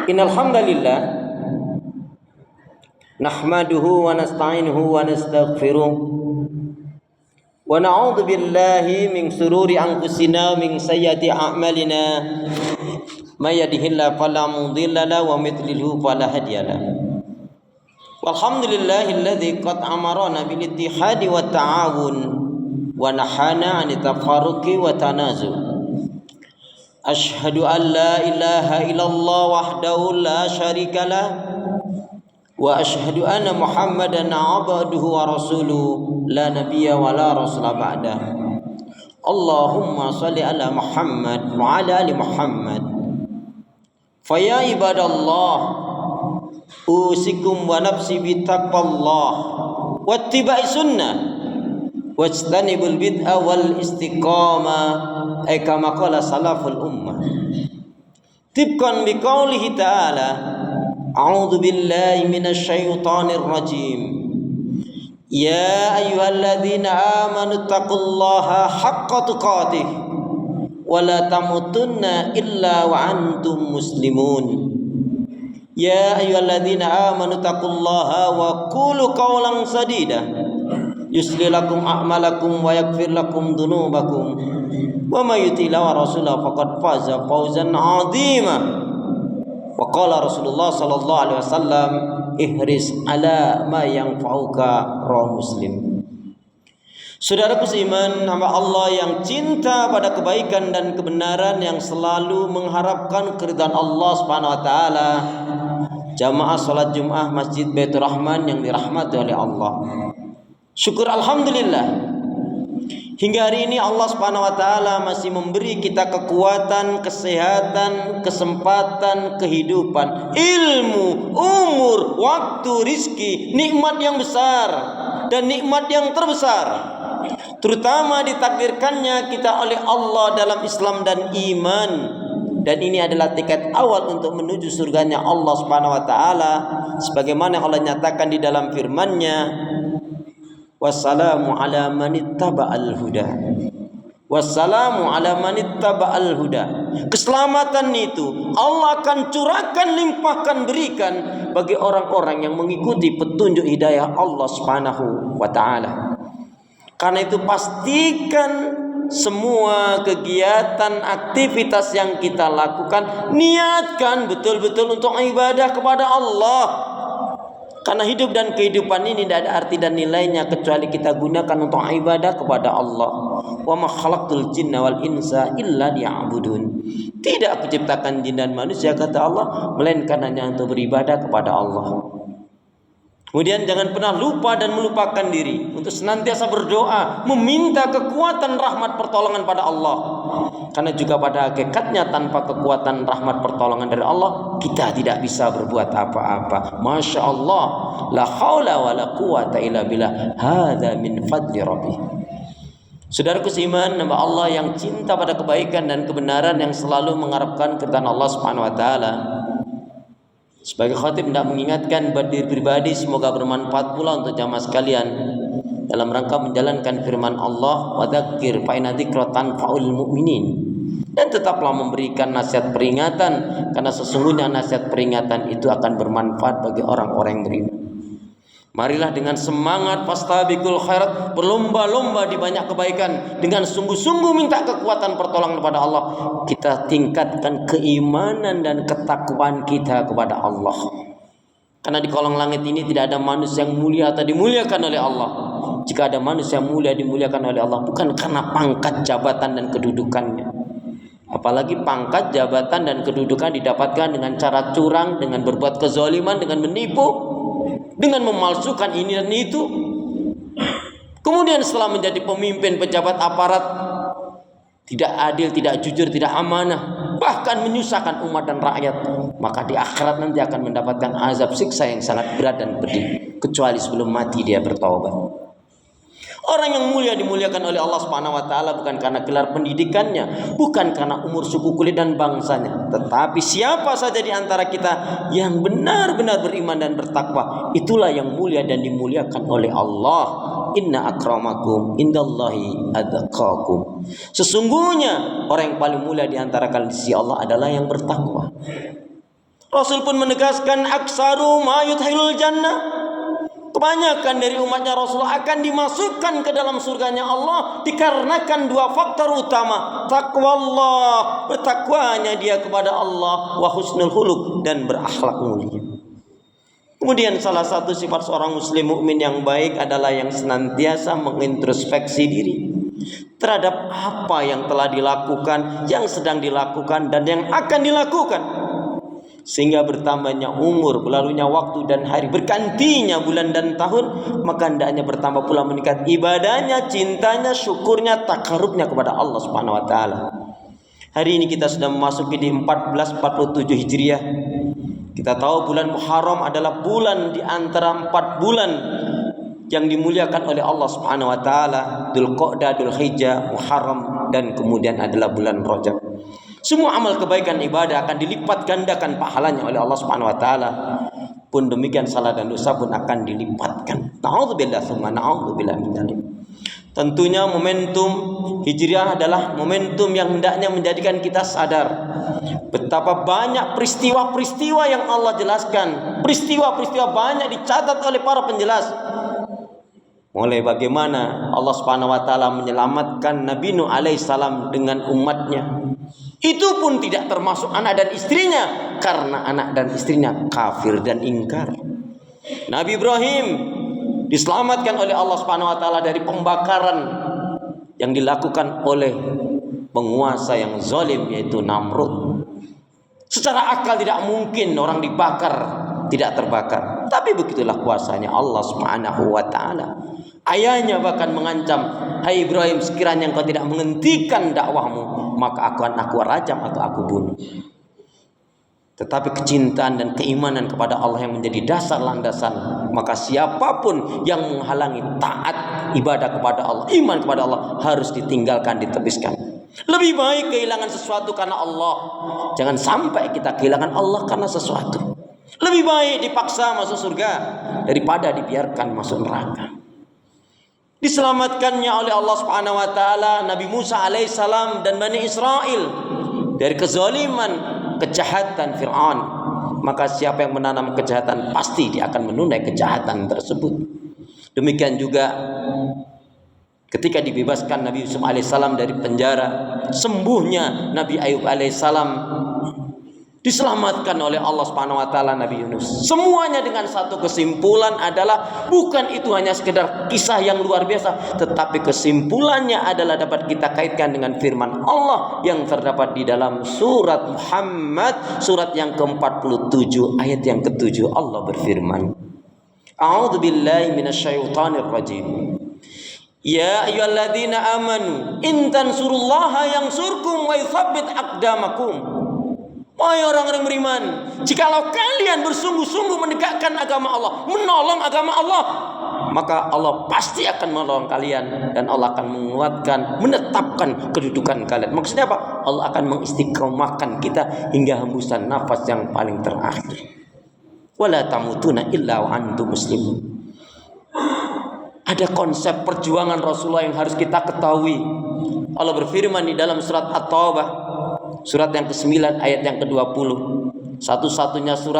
Innal hamdalillah nahmaduhu wa nasta'inuhu wa nastaghfiruh wa na'udzu billahi min shururi anfusina wa min sayyiati a'malina may yahdihillahu fala mudilla lahu wa may yudlilhu fala hadiya lahu. Walhamdulillahilladzi qad amarana bil ittihadi wat ta'awun wa nahana 'anit tafarruqi wa tanazu'. Ashhadu an la ilaha illallah wahdahu la syarika lah wa ashhadu anna Muhammadan abduhu wa rasuluhu la nabiyya wa la rasula ba'dah. Allahumma shalli ala Muhammad wa ala ali Muhammad. Fa ya ibadallah usikum wa nafsi bi taqwallah wa ittiba'i sunnah wajtanibul bid'ah wal istiqamah kama qala salaful ummah. Tibqan biqaulihi ta'ala a'udzu billahi minasy syaithanir rajim. Ya ayyuhalladzina amanu taqullaha haqqa tuqatih wa la tamutunna illa wa antum muslimun. Ya ayyuhalladzina amanu taqullaha wa qulu qawlan sadida yuslih lakum a'malakum wa yaghfir lakum dzunubakum wa may yuti'illah wa rasulahu faqad faza fawzan 'azima. Wa qala Rasulullah sallallahu alaihi wasallam ihris ala ma yanfa'uka, rawahu Muslim. Saudaraku seiman, hamba Allah yang cinta pada kebaikan dan kebenaran, yang selalu mengharapkan keridhaan Allah Subhanahu wa taala. Jamaah salat Jumat Masjid Baitur Rahman yang dirahmati oleh Allah. Syukur alhamdulillah, hingga hari ini Allah Subhanahu wa taala masih memberi kita kekuatan, kesehatan, kesempatan, kehidupan, ilmu, umur, waktu, rizki, nikmat yang besar dan nikmat yang terbesar. Terutama ditakdirkannya kita oleh Allah dalam Islam dan iman. Dan ini adalah tiket awal untuk menuju surganya Allah Subhanahu wa taala, sebagaimana Allah nyatakan di dalam firman-Nya, wassalamu ala manittaba'al huda. Wassalamu ala manittaba'al huda. Keselamatan itu Allah akan curahkan, limpahkan, berikan bagi orang-orang yang mengikuti petunjuk hidayah Allah Subhanahu wa taala. Karena itu pastikan semua kegiatan, aktivitas yang kita lakukan, niatkan betul-betul untuk ibadah kepada Allah. Karena hidup dan kehidupan ini tidak ada arti dan nilainya kecuali kita gunakan untuk ibadah kepada Allah. Wa ma khalaqtul jinna wal insa illa liya'budun. Tidak aku ciptakan jin dan manusia, kata Allah, melainkan hanya untuk beribadah kepada Allah. Kemudian jangan pernah lupa dan melupakan diri untuk senantiasa berdoa, meminta kekuatan rahmat pertolongan pada Allah. Karena juga pada hakikatnya tanpa kekuatan rahmat pertolongan dari Allah, kita tidak bisa berbuat apa-apa. Masya Allah, la haula wa la quwata illa billah, hadza min fadli rabbih. Saudaraku seiman, hamba Allah yang cinta pada kebaikan dan kebenaran, yang selalu mengharapkan keridhaan Allah Subhanahu wa taala. Sebagai khatib hendak mengingatkan buat diri pribadi, semoga bermanfaat pula untuk jamaah sekalian, dalam rangka menjalankan firman Allah, wa dzakir fa inna dzikra tanfa'ul mu'minin. Dan tetaplah memberikan nasihat peringatan, karena sesungguhnya nasihat peringatan itu akan bermanfaat bagi orang-orang yang beriman. Marilah dengan semangat fastabiqul khairat, berlomba-lomba di banyak kebaikan, dengan sungguh-sungguh minta kekuatan pertolongan kepada Allah. Kita tingkatkan keimanan dan ketakwaan kita kepada Allah. Karena di kolong langit ini tidak ada manusia yang mulia atau dimuliakan oleh Allah. Jika ada manusia yang mulia dimuliakan oleh Allah, bukan karena pangkat, jabatan, dan kedudukannya. Apalagi pangkat, jabatan, dan kedudukan didapatkan dengan cara curang, dengan berbuat kezaliman, dengan menipu, dengan memalsukan ini dan itu. Kemudian setelah menjadi pemimpin, pejabat aparat, tidak adil, tidak jujur, tidak amanah, bahkan menyusahkan umat dan rakyat, maka di akhirat nanti akan mendapatkan azab siksa yang sangat berat dan pedih, kecuali sebelum mati dia bertaubat. Orang yang mulia dimuliakan oleh Allah Subhanahu wa taala bukan karena gelar pendidikannya, bukan karena umur, suku, kulit, dan bangsanya, tetapi siapa saja di antara kita yang benar-benar beriman dan bertakwa, itulah yang mulia dan dimuliakan oleh Allah. Inna akramakum indallahi atqakum. Sesungguhnya orang yang paling mulia di antara kalian di sisi Allah adalah yang bertakwa. Rasul pun menegaskan aksaru ma yudkhilul jannah. Kebanyakan dari umatnya Rasulullah akan dimasukkan ke dalam surganya Allah dikarenakan dua faktor utama. Taqwallah, bertakwanya dia kepada Allah, wa husnul khuluq, dan berakhlak mulia. Kemudian salah satu sifat seorang muslim mukmin yang baik adalah yang senantiasa mengintrospeksi diri terhadap apa yang telah dilakukan, yang sedang dilakukan, dan yang akan dilakukan. Sehingga bertambahnya umur, berlalunya waktu dan hari, bergantinya bulan dan tahun, maka hendaknya bertambah pula meningkat ibadahnya, cintanya, syukurnya, takarubnya kepada Allah Subhanahu wa taala. Hari ini kita sudah memasuki di 1447 Hijriah. Kita tahu bulan Muharram adalah bulan di antara 4 bulan yang dimuliakan oleh Allah Subhanahu wa taala. Dzulqa'dah, Dzulhijjah, Muharram, dan kemudian adalah bulan Rajab. Semua amal kebaikan ibadah akan dilipat gandakan pahalanya oleh Allah Subhanahu wa taala. Pun demikian salah dan dosa pun akan dilipatkan. Na'udzubillah tsumma na'udzubillah min dzalik. Tentunya momentum Hijriah adalah momentum yang hendaknya menjadikan kita sadar betapa banyak peristiwa-peristiwa yang Allah jelaskan. Peristiwa-peristiwa banyak dicatat oleh para penjelas. Mulai bagaimana Allah Subhanahu wa taala menyelamatkan Nabi Nuh alaihissalam dengan umatnya. Itu pun tidak termasuk anak dan istrinya, karena anak dan istrinya kafir dan ingkar. Nabi Ibrahim diselamatkan oleh Allah Subhanahu wa taala dari pembakaran yang dilakukan oleh penguasa yang zalim, yaitu Namrud. Secara akal tidak mungkin orang dibakar tidak terbakar, tapi begitulah kuasanya Allah Subhanahu wa taala. Ayahnya bahkan mengancam, "Hai Ibrahim, sekiranya engkau tidak menghentikan dakwahmu, maka aku rajam atau aku bunuh." Tetapi kecintaan dan keimanan kepada Allah yang menjadi dasar landasan, maka siapapun yang menghalangi taat ibadah kepada Allah, iman kepada Allah, harus ditinggalkan, ditepiskan. Lebih baik kehilangan sesuatu karena Allah, jangan sampai kita kehilangan Allah karena sesuatu. Lebih baik dipaksa masuk surga daripada dibiarkan masuk neraka. Diselamatkannya oleh Allah Subhanahu wa taala Nabi Musa alaihissalam dan Bani Israel dari kezaliman, kejahatan Fir'aun. Maka siapa yang menanam kejahatan, pasti dia akan menunai kejahatan tersebut. Demikian juga ketika dibebaskan Nabi Yusuf alaihissalam dari penjara, sembuhnya Nabi Ayub alaihissalam, diselamatkan oleh Allah Subhanahu wa taala Nabi Yunus. Semuanya dengan satu kesimpulan adalah bukan itu hanya sekedar kisah yang luar biasa, tetapi kesimpulannya adalah dapat kita kaitkan dengan firman Allah yang terdapat di dalam surat Muhammad, surat yang ke-47 ayat yang ke-7. Allah berfirman, A'udzu billahi minasyaitonir rajim. Ya ayyuhalladzina amanu in tansurullaha yansurkum wa yutsabbit aqdamakum. Wahai orang-orang beriman, jikalau kalian bersungguh-sungguh menegakkan agama Allah, menolong agama Allah, maka Allah pasti akan menolong kalian dan Allah akan menguatkan, menetapkan kedudukan kalian. Maksudnya apa? Allah akan mengistiqomahkan kita hingga hembusan nafas yang paling terakhir. Wala tamutuna illa wa antum muslimun. Ada konsep perjuangan Rasulullah yang harus kita ketahui. Allah berfirman di dalam surat At-Taubah, surat yang ke-9 ayat yang ke-20. Satu-satunya surat